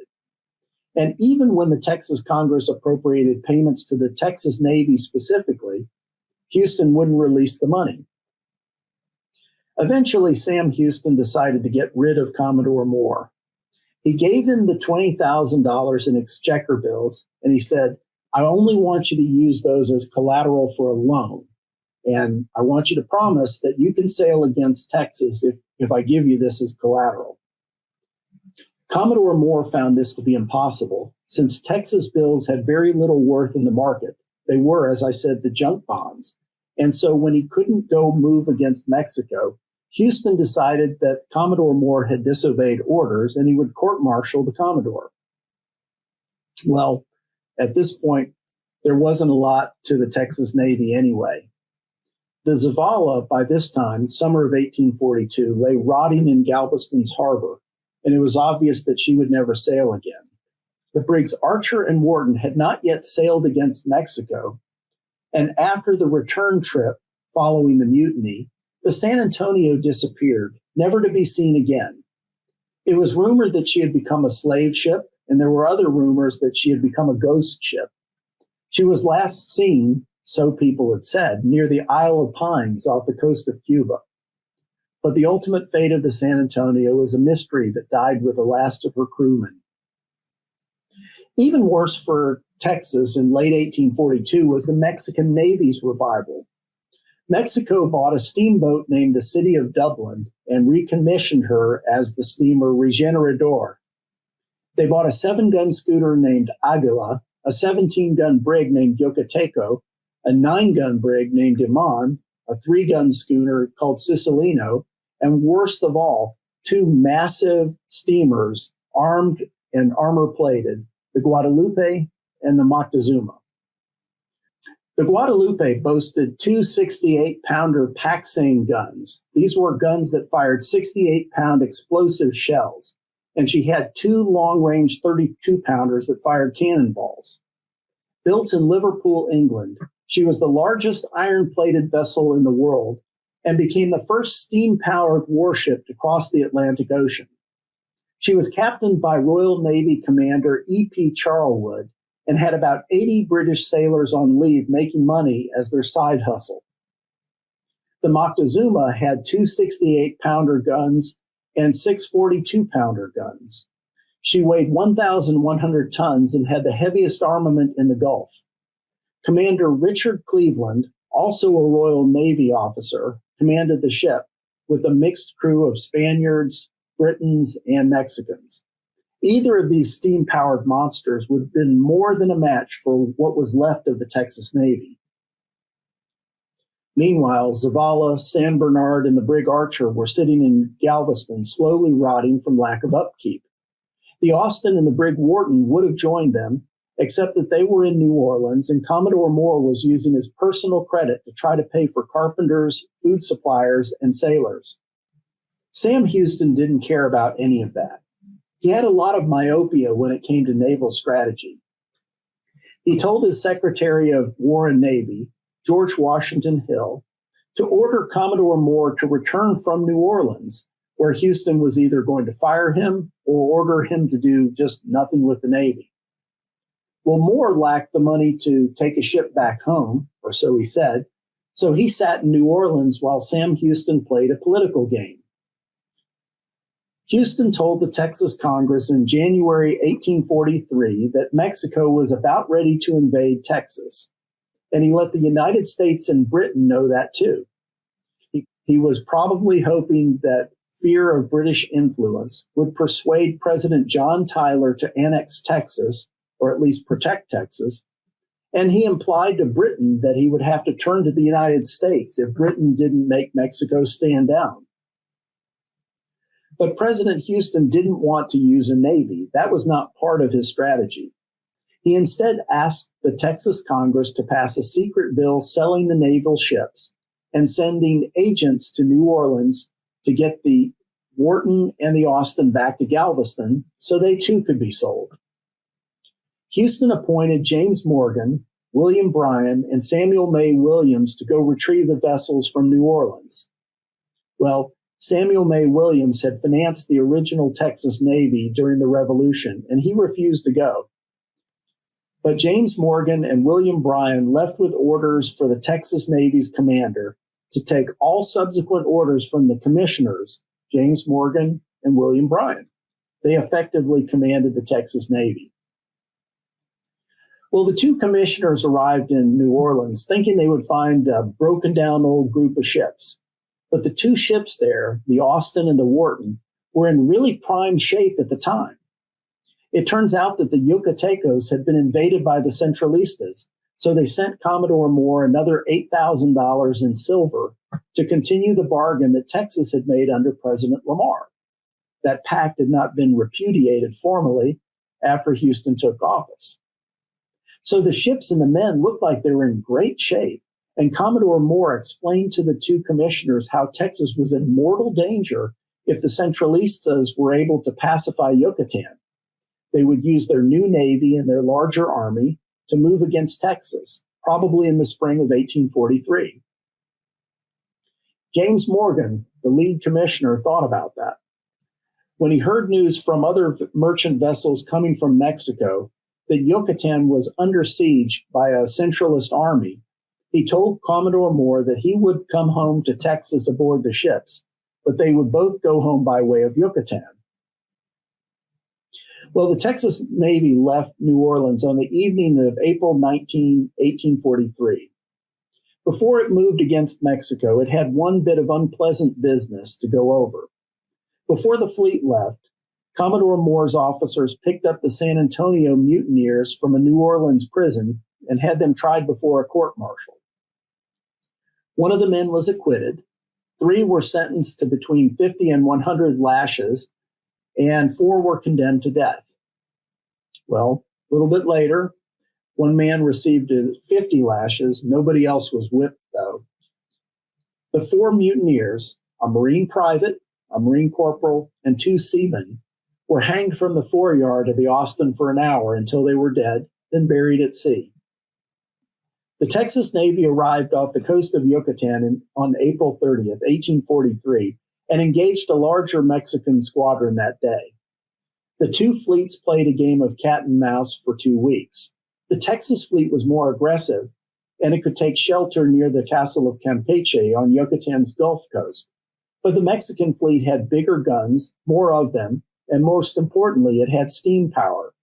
And even when the Texas Congress appropriated payments to the Texas Navy specifically, Houston wouldn't release the money. Eventually, Sam Houston decided to get rid of Commodore Moore. He gave him the $20,000 in exchequer bills, and he said, I only want you to use those as collateral for a loan. And I want you to promise that you can sail against Texas if I give you this as collateral. Commodore Moore found this to be impossible, since Texas bills had very little worth in the market. They were, as I said, the junk bonds. And so when he couldn't go move against Mexico, Houston decided that Commodore Moore had disobeyed orders and he would court-martial the Commodore. Well, at this point, there wasn't a lot to the Texas Navy anyway. The Zavala, by this time, summer of 1842, lay rotting in Galveston's harbor, and it was obvious that she would never sail again. The brigs Archer and Wharton had not yet sailed against Mexico, and after the return trip following the mutiny, the San Antonio disappeared, never to be seen again. It was rumored that she had become a slave ship, and there were other rumors that she had become a ghost ship. She was last seen, so people had said, near the Isle of Pines off the coast of Cuba. But the ultimate fate of the San Antonio was a mystery that died with the last of her crewmen. Even worse for Texas in late 1842 was the Mexican Navy's revival. Mexico bought a steamboat named the City of Dublin and recommissioned her as the steamer Regenerador. They bought a 7-gun schooner named Aguila, a 17-gun brig named Yucateco, a 9-gun brig named Iman, a 3-gun schooner called Sicilino, and worst of all, 2 massive steamers armed and armor-plated, the Guadalupe and the Moctezuma. The Guadalupe boasted 2 68-pounder Paxane guns. These were guns that fired 68-pound explosive shells, and she had 2 long-range 32-pounders that fired cannonballs. Built in Liverpool, England, she was the largest iron-plated vessel in the world and became the first steam-powered warship to cross the Atlantic Ocean. She was captained by Royal Navy Commander E.P. Charlwood and had about 80 British sailors on leave making money as their side hustle. The Moctezuma had 2 68-pounder guns and 6 42-pounder guns. She weighed 1,100 tons and had the heaviest armament in the Gulf. Commander Richard Cleveland, also a Royal Navy officer, commanded the ship with a mixed crew of Spaniards, Britons, and Mexicans. Either of these steam-powered monsters would have been more than a match for what was left of the Texas Navy. Meanwhile, Zavala, San Bernard, and the brig Archer were sitting in Galveston, slowly rotting from lack of upkeep. The Austin and the brig Wharton would have joined them, except that they were in New Orleans, and Commodore Moore was using his personal credit to try to pay for carpenters, food suppliers, and sailors. Sam Houston didn't care about any of that. He had a lot of myopia when it came to naval strategy. He told his Secretary of War and Navy, George Washington Hill, to order Commodore Moore to return from New Orleans, where Houston was either going to fire him or order him to do just nothing with the Navy. Well, Moore lacked the money to take a ship back home, or so he said, so he sat in New Orleans while Sam Houston played a political game. Houston told the Texas Congress in January 1843 that Mexico was about ready to invade Texas, and he let the United States and Britain know that too. He was probably hoping that fear of British influence would persuade President John Tyler to annex Texas, or at least protect Texas, and he implied to Britain that he would have to turn to the United States if Britain didn't make Mexico stand down. But President Houston didn't want to use a navy. That was not part of his strategy. He instead asked the Texas Congress to pass a secret bill selling the naval ships and sending agents to New Orleans to get the Wharton and the Austin back to Galveston so they too could be sold. Houston appointed James Morgan, William Bryan, and Samuel May Williams to go retrieve the vessels from New Orleans. Well, Samuel May Williams had financed the original Texas Navy during the Revolution, and he refused to go. But James Morgan and William Bryan left with orders for the Texas Navy's commander to take all subsequent orders from the commissioners, James Morgan and William Bryan. They effectively commanded the Texas Navy. Well, the two commissioners arrived in New Orleans thinking they would find a broken down old group of ships. But the two ships there, the Austin and the Wharton, were in really prime shape at the time. It turns out that the Yucatecos had been invaded by the Centralistas, so they sent Commodore Moore another $8,000 in silver to continue the bargain that Texas had made under President Lamar. That pact had not been repudiated formally after Houston took office. So the ships and the men looked like they were in great shape, and Commodore Moore explained to the two commissioners how Texas was in mortal danger if the Centralistas were able to pacify Yucatan. They would use their new navy and their larger army to move against Texas, probably in the spring of 1843. James Morgan, the lead commissioner, thought about that. When he heard news from other merchant vessels coming from Mexico that Yucatan was under siege by a Centralist army, he told Commodore Moore that he would come home to Texas aboard the ships, but they would both go home by way of Yucatan. Well, the Texas Navy left New Orleans on the evening of April 19, 1843. Before it moved against Mexico, it had one bit of unpleasant business to go over. Before the fleet left, Commodore Moore's officers picked up the San Antonio mutineers from a New Orleans prison and had them tried before a court-martial. One of the men was acquitted. 3 were sentenced to between 50 and 100 lashes, and 4 were condemned to death. Well, a little bit later, one man received 50 lashes. Nobody else was whipped, though. The 4 mutineers, a Marine private, a Marine corporal, and 2 seamen, were hanged from the foreyard of the Austin for an hour until they were dead, then buried at sea. The Texas Navy arrived off the coast of Yucatan on April 30th, 1843, and engaged a larger Mexican squadron that day. The two fleets played a game of cat and mouse for 2 weeks. The Texas fleet was more aggressive, and it could take shelter near the castle of Campeche on Yucatan's Gulf Coast. But the Mexican fleet had bigger guns, more of them, and most importantly, it had steam power.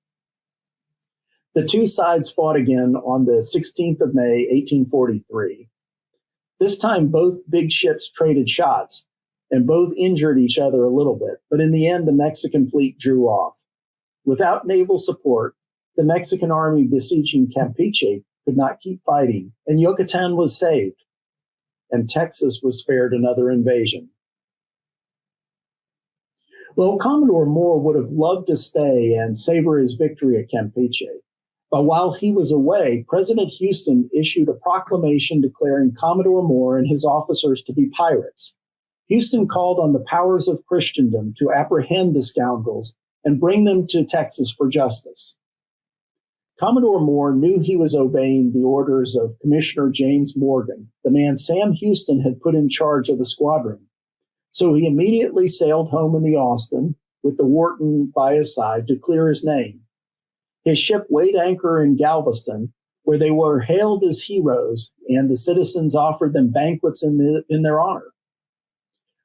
The two sides fought again on the 16th of May, 1843. This time, both big ships traded shots, and both injured each other a little bit. But in the end, the Mexican fleet drew off. Without naval support, the Mexican army besieging Campeche could not keep fighting, and Yucatan was saved, and Texas was spared another invasion. Well, Commodore Moore would have loved to stay and savor his victory at Campeche. But while he was away, President Houston issued a proclamation declaring Commodore Moore and his officers to be pirates. Houston called on the powers of Christendom to apprehend the scoundrels and bring them to Texas for justice. Commodore Moore knew he was obeying the orders of Commissioner James Morgan, the man Sam Houston had put in charge of the squadron. So he immediately sailed home in the Austin with the Wharton by his side to clear his name. His ship weighed anchor in Galveston, where they were hailed as heroes, and the citizens offered them banquets in their honor.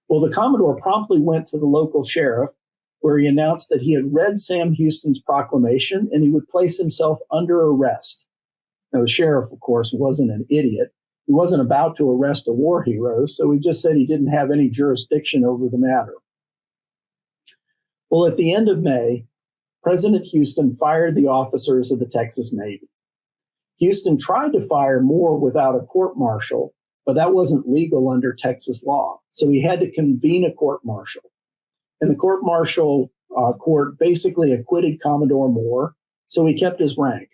Well, the Commodore promptly went to the local sheriff, where he announced that he had read Sam Houston's proclamation and he would place himself under arrest. Now, the sheriff, of course, wasn't an idiot. He wasn't about to arrest a war hero, so he just said he didn't have any jurisdiction over the matter. Well, at the end of May, President Houston fired the officers of the Texas Navy. Houston tried to fire Moore without a court-martial, but that wasn't legal under Texas law, so he had to convene a court-martial. And the court-martial court basically acquitted Commodore Moore, so he kept his rank.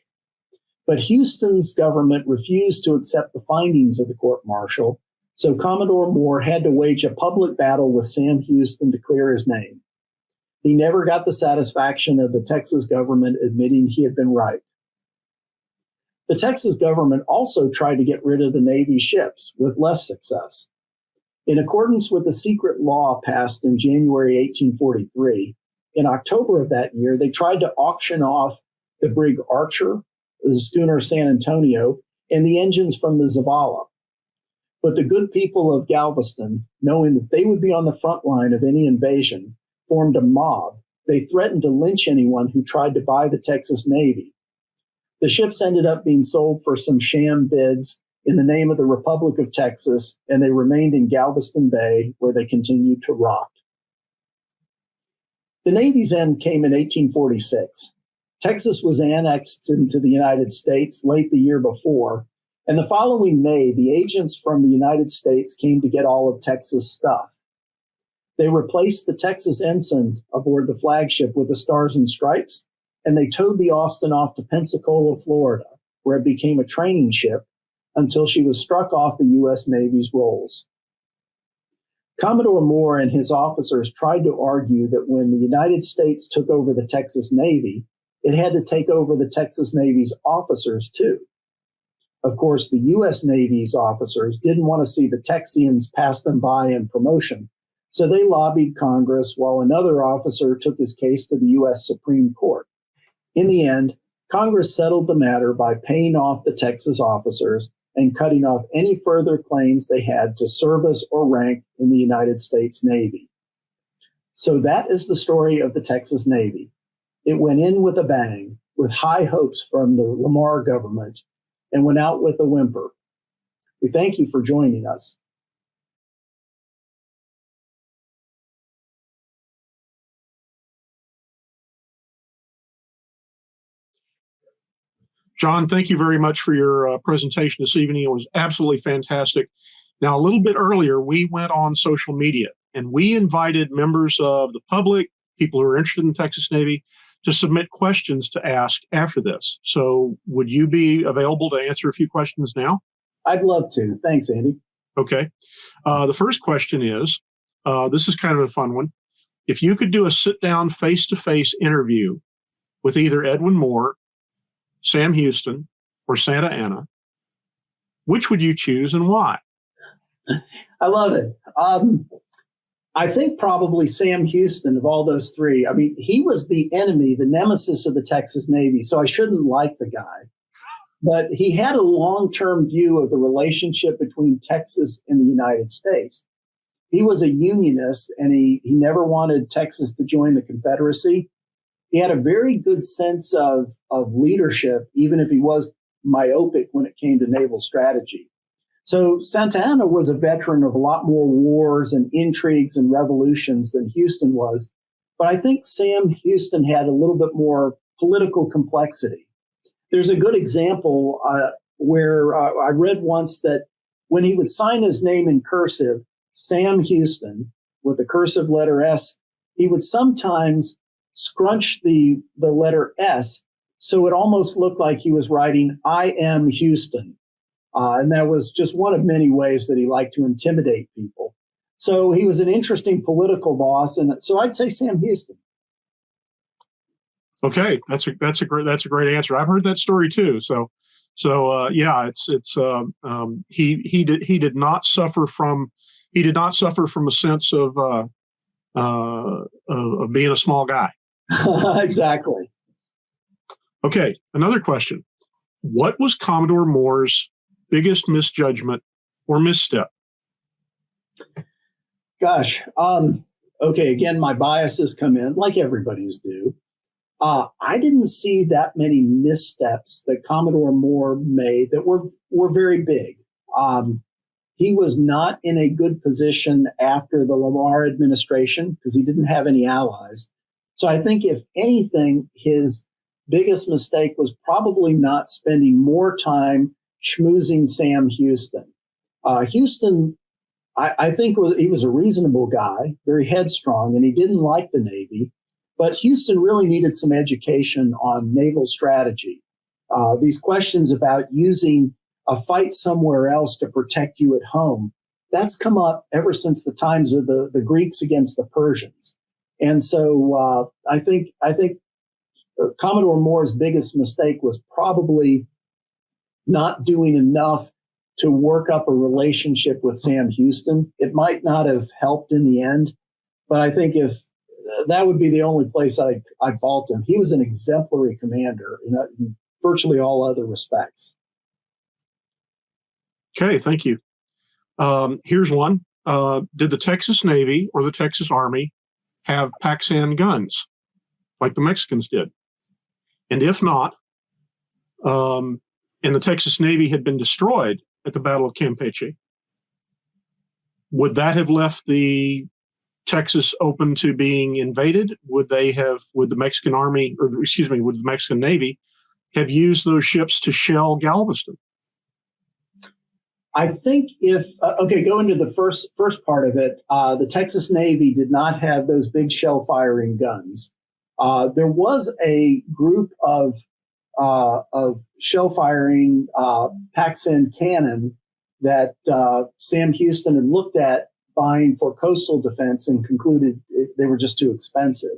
But Houston's government refused to accept the findings of the court-martial, so Commodore Moore had to wage a public battle with Sam Houston to clear his name. He never got the satisfaction of the Texas government admitting he had been right. The Texas government also tried to get rid of the Navy ships with less success. In accordance with the secret law passed in January 1843, in October of that year, they tried to auction off the brig Archer, the schooner San Antonio, and the engines from the Zavala. But the good people of Galveston, knowing that they would be on the front line of any invasion, formed a mob. They threatened to lynch anyone who tried to buy the Texas Navy. The ships ended up being sold for some sham bids in the name of the Republic of Texas, and they remained in Galveston Bay, where they continued to rot. The Navy's end came in 1846. Texas was annexed into the United States late the year before, and the following May, the agents from the United States came to get all of Texas stuff. They replaced the Texas ensign aboard the flagship with the Stars and Stripes, and they towed the Austin off to Pensacola, Florida, where it became a training ship until she was struck off the U.S. Navy's rolls. Commodore Moore and his officers tried to argue that when the United States took over the Texas Navy, it had to take over the Texas Navy's officers too. Of course, the U.S. Navy's officers didn't want to see the Texians pass them by in promotion, so they lobbied Congress while another officer took his case to the U.S. Supreme Court. In the end, Congress settled the matter by paying off the Texas officers and cutting off any further claims they had to service or rank in the United States Navy. So that is the story of the Texas Navy. It went in with a bang, with high hopes from the Lamar government, and went out with a whimper. We thank you for joining us. John, thank you very much for your presentation this evening. It was absolutely fantastic. Now, a little bit earlier, we went on social media and we invited members of the public, people who are interested in the Texas Navy, to submit questions to ask after this. So would you be available to answer a few questions now? I'd love to. Thanks, Andy. Okay. The first question is, this is kind of a fun one. If you could do a sit-down face-to-face interview with either Edwin Moore, Sam Houston, or Santa Anna, which would you choose and why? I love it. I think probably Sam Houston of all those three. I mean, he was the enemy, the nemesis of the Texas Navy, so I shouldn't like the guy. But he had a long-term view of the relationship between Texas and the United States. He was a unionist, and he never wanted Texas to join the Confederacy. He had a very good sense of leadership, even if he was myopic when it came to naval strategy. So Santa Anna was a veteran of a lot more wars and intrigues and revolutions than Houston was. But I think Sam Houston had a little bit more political complexity. There's a good example where I read once that when he would sign his name in cursive, Sam Houston, with the cursive letter S, he would sometimes scrunch the letter S so it almost looked like he was writing, I am Houston. And that was just one of many ways that he liked to intimidate people. So he was an interesting political boss. And so I'd say Sam Houston. Okay, that's a great answer. I've heard that story too. Yeah, he did not suffer from a sense of being a small guy. Exactly. Okay, another question. What was Commodore Moore's biggest misjudgment or misstep? Gosh. Okay, again, my biases come in, like everybody's do. I didn't see that many missteps that Commodore Moore made that were very big. He was not in a good position after the Lamar administration because he didn't have any allies. So I think, if anything, his biggest mistake was probably not spending more time schmoozing Sam Houston. Houston, I think he was a reasonable guy, very headstrong, and he didn't like the Navy. But Houston really needed some education on naval strategy. These questions about using a fight somewhere else to protect you at home, that's come up ever since the times of the Greeks against the Persians. And so I think Commodore Moore's biggest mistake was probably not doing enough to work up a relationship with Sam Houston. It might not have helped in the end, but I think if that would be the only place I'd fault him. He was an exemplary commander in virtually all other respects. Okay, thank you. Here's one. Did the Texas Navy or the Texas Army have Paxan guns like the Mexicans did? And if not, and the Texas Navy had been destroyed at the Battle of Campeche, would that have left the Texas open to being invaded? Would the Mexican Army, would the Mexican Navy have used those ships to shell Galveston? I think go into the first part of it. The Texas Navy did not have those big shell firing guns. There was a group of shell firing Paxan cannon that Sam Houston had looked at buying for coastal defense and concluded they were just too expensive.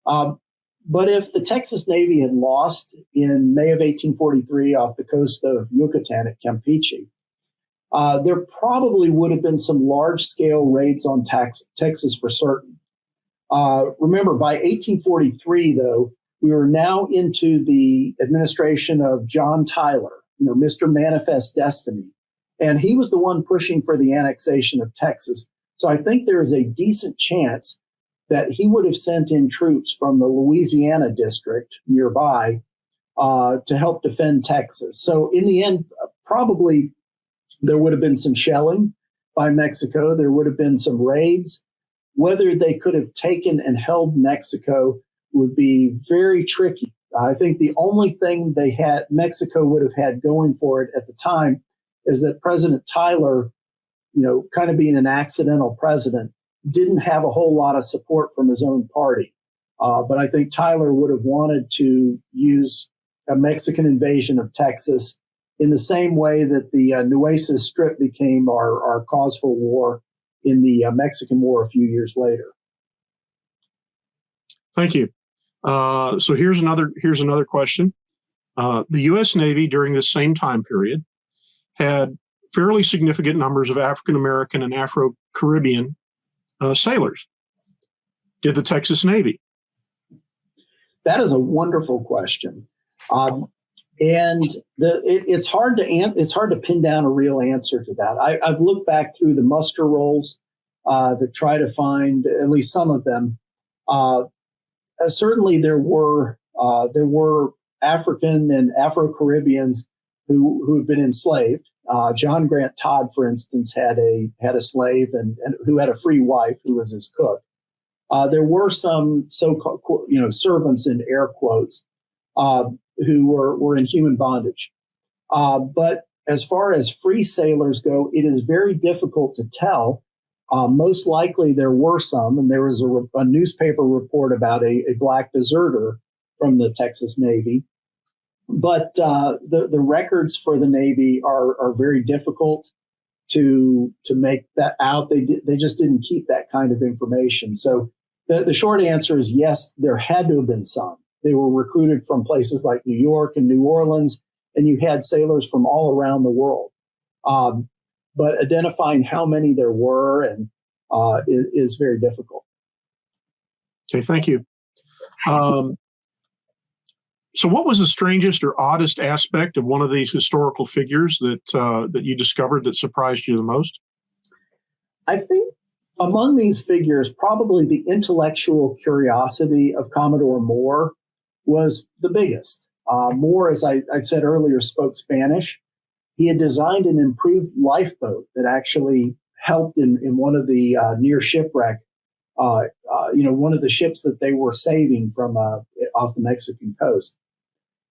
But if the Texas Navy had lost in May of 1843 off the coast of Yucatan at Campeche, there probably would have been some large-scale raids on Texas for certain. Remember, by 1843, though, we were now into the administration of John Tyler, Mr. Manifest Destiny. And he was the one pushing for the annexation of Texas. So I think there is a decent chance that he would have sent in troops from the Louisiana district nearby to help defend Texas. So in the end, probably there would have been some shelling by Mexico. There would have been some raids. Whether they could have taken and held Mexico would be very tricky. I think the only thing Mexico would have had going for it at the time is that President Tyler, kind of being an accidental president, didn't have a whole lot of support from his own party. But I think Tyler would have wanted to use a Mexican invasion of Texas in the same way that the Nueces Strip became our cause for war in the Mexican War a few years later. Thank you. So here's another question. The U.S. Navy during this same time period had fairly significant numbers of African American and Afro-Caribbean sailors. Did the Texas Navy? That is a wonderful question. And it's hard to pin down a real answer to that. I've looked back through the muster rolls to try to find at least some of them. Certainly, there were African and Afro-Caribbeans who had been enslaved. John Grant Todd, for instance, had a slave and who had a free wife who was his cook. There were some so-called, servants in air quotes, who were in human bondage. But as far as free sailors go, it is very difficult to tell. Most likely there were some, and there was a newspaper report about a black deserter from the Texas Navy. But the records for the Navy are very difficult to make that out. They just didn't keep that kind of information. So the short answer is yes, there had to have been some. They were recruited from places like New York and New Orleans, and you had sailors from all around the world. But identifying how many there were is very difficult. Okay, thank you. So what was the strangest or oddest aspect of one of these historical figures that you discovered that surprised you the most? I think among these figures, probably the intellectual curiosity of Commodore Moore was the biggest. Moore, as I said earlier, spoke Spanish. He had designed an improved lifeboat that actually helped in one of the near shipwreck, one of the ships that they were saving from off the Mexican coast.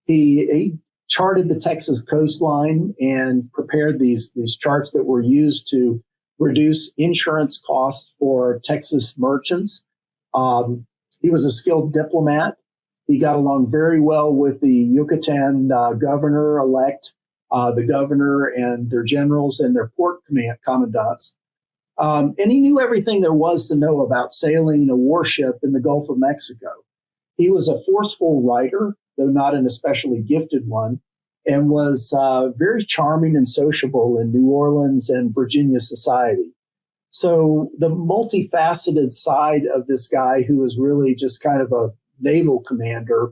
He charted the Texas coastline and prepared these charts that were used to reduce insurance costs for Texas merchants. He was a skilled diplomat. He got along very well with the Yucatan governor-elect, the governor and their generals and their port commandants. And he knew everything there was to know about sailing a warship in the Gulf of Mexico. He was a forceful writer, though not an especially gifted one, and was very charming and sociable in New Orleans and Virginia society. So the multifaceted side of this guy, who was really just kind of a naval commander,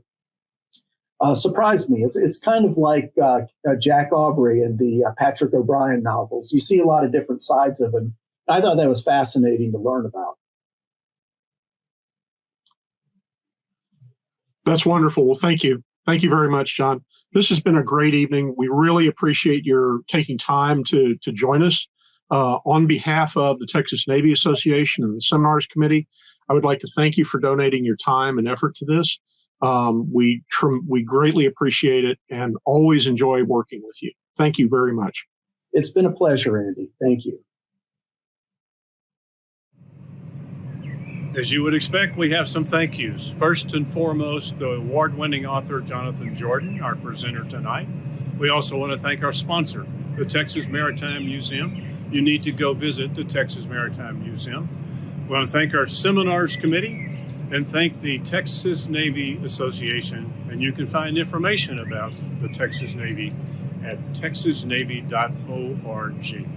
surprised me. It's kind of like Jack Aubrey in the Patrick O'Brian novels. You see a lot of different sides of him. I thought that was fascinating to learn about. That's wonderful. Well, thank you. Thank you very much, John. This has been a great evening. We really appreciate your taking time to join us. On behalf of the Texas Navy Association and the Seminars Committee, I would like to thank you for donating your time and effort to this. We greatly appreciate it and always enjoy working with you. Thank you very much. It's been a pleasure, Andy. Thank you. As you would expect, we have some thank yous. First and foremost, the award-winning author Jonathan Jordan, our presenter tonight. We also want to thank our sponsor, the Texas Maritime Museum. You need to go visit the Texas Maritime Museum. We want to thank our Seminars Committee and thank the Texas Navy Association. And you can find information about the Texas Navy at texasnavy.org.